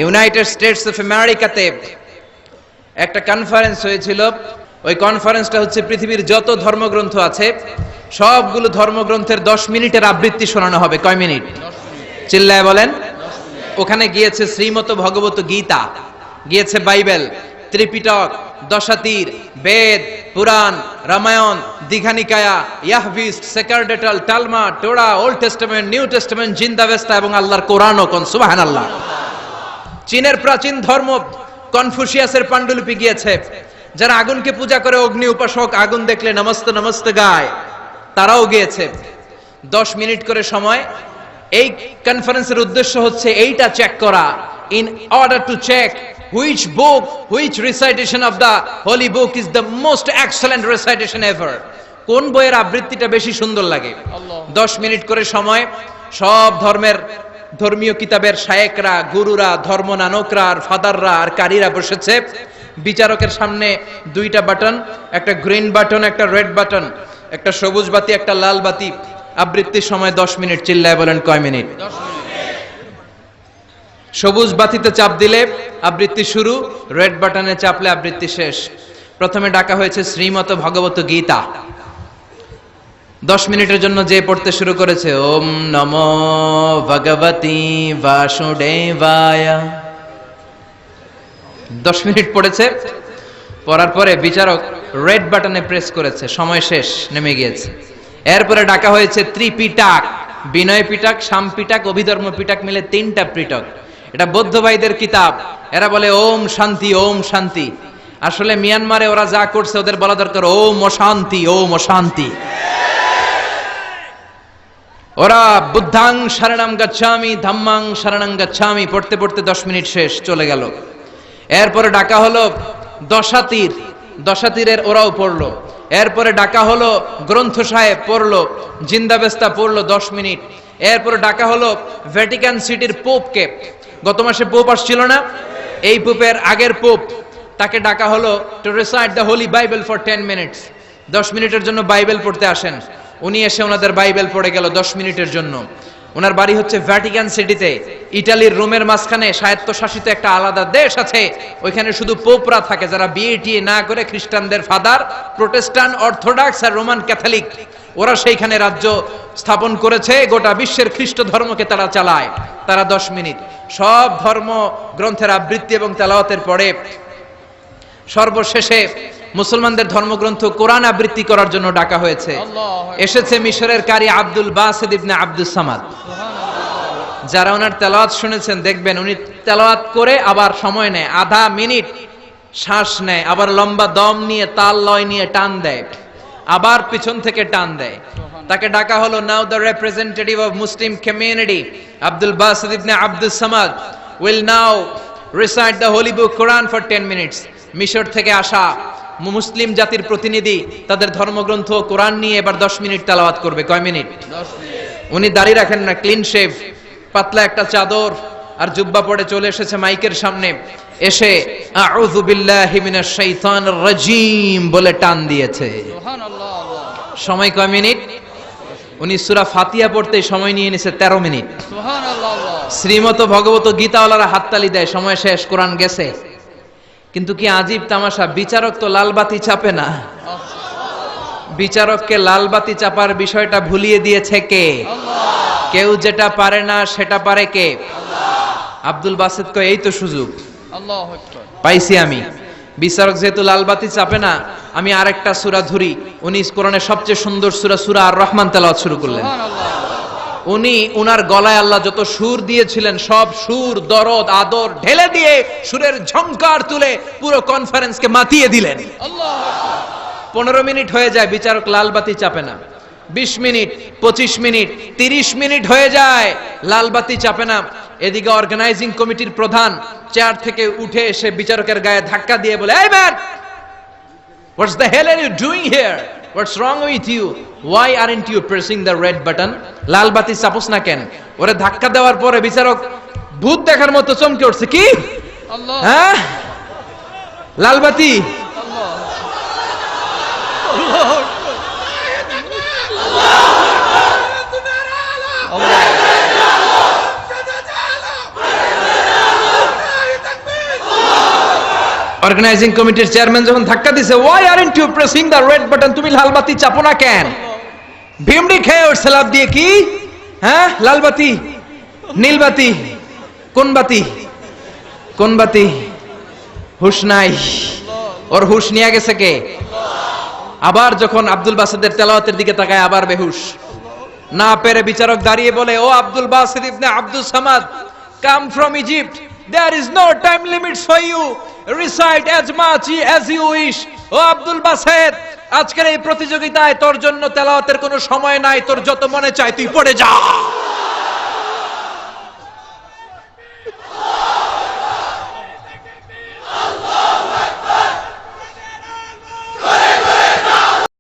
United states of আমেরিকাতে একটা conference হয়েছিল। ওই কনফারেন্সটা হচ্ছে পৃথিবীর যত ধর্মগ্রন্থ আছে সবগুলো ধর্মগ্রন্থের 10 মিনিটের আবৃত্তি শোনানো হবে। কয় মিনিট? চিল্লায় বলেন। ওখানে গিয়েছে শ্রীমত ভগবত গীতা, গিয়েছে বাইবেল, ত্রিপিটক, দশাতীর, Veda, Purana, Ramayana, Dighanikaya, Yahwist, sacerdotal, Talmud, Torah, old testament, new testament, জিন্দাবেস্তা এবং আল্লাহর কোরআনও। কোন সুবহানাল্লাহ। চীনের প্রাচীন ধর্ম কনফুসিয়াসের পাণ্ডুলিপি গিয়েছে। যারা আগুনকে পূজা করে, অগ্নি উপাসক, আগুন দেখলে নমস্তে নমস্তে গায়, তারাও গিয়েছে। 10 মিনিট করে সময়। এই কনফারেন্সের উদ্দেশ্য হচ্ছে এইটা চেক করা, in order to check which book, which recitation of the holy book is the most excellent recitation ever. কোন বইয়ের আবৃত্তিটা বেশি সুন্দর লাগে। 10 মিনিট করে সময়। সব ধর্মের ধর্মীয় কিতাবের শায়েকরা, গুরুরা, ধর্মনানকরা আর ফাদাররা আর কারীরা বসেছে। বিচারকের সামনে 2টা বাটন, একটা গ্রিন বাটন, একটা রেড বাটন, একটা সবুজ বাতি, একটা লাল বাতি। আবৃত্তির সময় 10 মিনিট। চিল্লায় বলেন কয় মিনিট? 10 মিনিট। সবুজ বাতিতে চাপ দিলে আবৃত্তি শুরু, রেড বাটনে চাপলে আবৃত্তি শেষ। প্রথমে ডাকা হয়েছে শ্রীমত ভগবত গীতা। 10 মিনিটের জন্য যে পড়তে শুরু করেছে, ওম নমো ভগবতি বাসুদেবায়। 10 মিনিট পড়েছে। পড়ার পরে বিচারক রেড বাটনে প্রেস করেছে, সময় শেষ, নেমে গিয়েছে। এরপরে ডাকা হয়েছে ত্রিপিটক, বিনয় পিটক, শাম পিটক, অভিধর্ম পিটক মিলে 3টা পিটক। এটা বৌদ্ধ ভাইদের কিতাব। এরা বলে ওম শান্তি, ওম শান্তি। আসলে মিয়ানমারে ওরা যা করছে ওদের বলা দরকার ওম অশান্তি, ওম অশান্তি। ওরা বুদ্ধাং শরণং গচ্ছামি, ধাম্মাং শরণং গচ্ছামি পড়তে পড়তে 10 মিনিট শেষ, চলে গেল। এরপরে ডাকা হলো দশাতীর, দশাতীরের ওরাও পড়লো। এরপরে ডাকা হলো গ্রন্থ সাহেব, পড়লো। জিন্দাবেস্তা পড়লো 10 মিনিট। এরপরে ডাকা হলো ভ্যাটিকান সিটির পোপকে। গত মাসে পোপ আসছিল না? এই পোপের আগের পোপ, তাকে ডাকা হলো to recite the Holi Bible for 10 minutes. 10 মিনিটের জন্য বাইবেল পড়তে আসেন। উনি এসে ওনাদের বাইবেল পড়ে গেল 10 মিনিটের জন্য। ওনার বাড়ি হচ্ছে ভ্যাটিকান সিটিতে, ইটালির রোমের মাঝখানে স্বায়ত্তশাসিত একটা আলাদা দেশ আছে। ওইখানে শুধু পোপরা থাকে, যারা বিয়ে টিয়ে না করে খ্রিস্টানদের ফাদার, প্রোটেস্টান্ট, অর্থোডক্স আর রোমান ক্যাথলিক, ওরা সেইখানে রাজ্য স্থাপন করেছে। গোটা বিশ্বের খ্রিস্ট ধর্মকে তারা চালায়। তারা 10 মিনিট সব ধর্ম গ্রন্থের আবৃত্তি এবং তেলাওয়াতের পরে সর্বশেষে মুসলমানদের ধর্মগ্রন্থ কোরআন আবৃত্তি করার জন্য ডাকা হয়েছে। এসেছে মিশরের কারি Abdul Basit ibn Abdus Samad. যারা ওনার তেলাওয়াত শুনেছেন দেখবেন উনি তেলাওয়াত করে আবার সময় নেয়, আধা মিনিট শ্বাস নেয়, আবার লম্বা দম নিয়ে তাল লয় নিয়ে টান দেয়, আবার পিছন থেকে টান দেয়। তাকে ডাকা হলো now the representative of Muslim community Abdul Basit ibn Abdus Samad will now recite the holy book Quran for 10 minutes. মিশর থেকে আসা মুসলিম জাতির প্রতিনিধি তাদের ধর্মগ্রন্থ কোরআন নিয়ে এবার 10 মিনিট তেলাওয়াত করবে। কয় মিনিট? 10 মিনিট। উনি দাড়ি রাখেন না, ক্লিন শেভ, পাতলা একটা চাদর আর জুব্বা পরে চলে এসেছে মাইকের সামনে। এসে আউযু বিল্লাহি মিনাশ শাইতানির রাজিম বলে টান দিয়েছে। সুবহানাল্লাহ। সময় কয় মিনিট? উনি সূরা ফাতিহা পড়তে সময় নিয়ে নিছে 13 মিনিট। সুবহানাল্লাহ। শ্রীমত ভগবত গীতাওয়ালারা হাততালি দেয়, সময় শেষ, কোরআন গেছে। কিন্তু কি আজীব তামাশা, বিচারক তো লালবাতি চাপে না। বিচারককে লালবাতি চাপার বিষয়টা ভুলিয়ে দিয়েছে কে? আল্লাহ। কেউ যেটা পারে না সেটা পারে কে? আল্লাহ। আব্দুল বাসিত কয় এই তো সুযোগ, আল্লাহু আকবার, পাইছি আমি। বিচারক যেহেতু লালবাতি চাপে না, আমি আরেকটা সূরা ধরি। উনি কোরআনের সবচেয়ে সুন্দর সূরা, সূরা আর রহমান তেলাওয়াত শুরু করলেন। উনি উনার গলায় আল্লাহ যত সুর দিয়েছিলেন সব সুর, দরদ, আদর ঢেলে দিয়ে সুরের ঝংকার তুলে পুরো কনফারেন্সকে মাতিয়ে দিলেন। আল্লাহু আকবার। 15 মিনিট হয়ে যায়, বিচারক লালবাতি চাপে না। 20 মিনিট, 25 মিনিট, 30 মিনিট হয়ে যায়, লালবাতি চাপে না। এদিকে অর্গানাইজিং কমিটির প্রধান চেয়ার থেকে উঠে এসে বিচারকের গায়ে ধাক্কা দিয়ে বলে, এই man, what's the hell are you doing here? What's wrong with you? Why aren't you pressing the red button? লাল বাতি চাপোস না কেন? ওরে ধাক্কা দেওয়ার পরে বিচারক ভূত দেখার মতো চমকে উঠছে। কি? আল্লাহ। হ্যাঁ, লাল বাতি। আল্লাহ। আল্লাহ। আল্লাহ। অর্গানাইজিং কমিটির চেয়ারম্যান যখন ধাক্কা দিছে, why aren't you pressing the red button, তুমি লাল বাতি চাপো না কেন? ভিমড়ি খেয়ে উঠছে লাভ দিয়ে, কি হ্যাঁ লাল বাতি নীল বাতি, কোন বাতি কোন বাতি? হুশ নাই, ওর হুশ নিয়ে গেছে কে? আবার যখন আব্দুল বাসিদের তেলাওয়াতের দিকে তাকায় আবার বেহুশ। না পেরে বিচারক দাঁড়িয়ে বলে, ও Abdul Basit ibn Abdul Samad, come from Egypt, there is no time limit for you, recite as much as you wish. ও আব্দুল বাসিদ, আজকের এই প্রতিযোগিতায় তোর জন্য তেলাওয়াতের কোনো সময় নাই, তোর যত মনে চায় তুই পড়ে যা।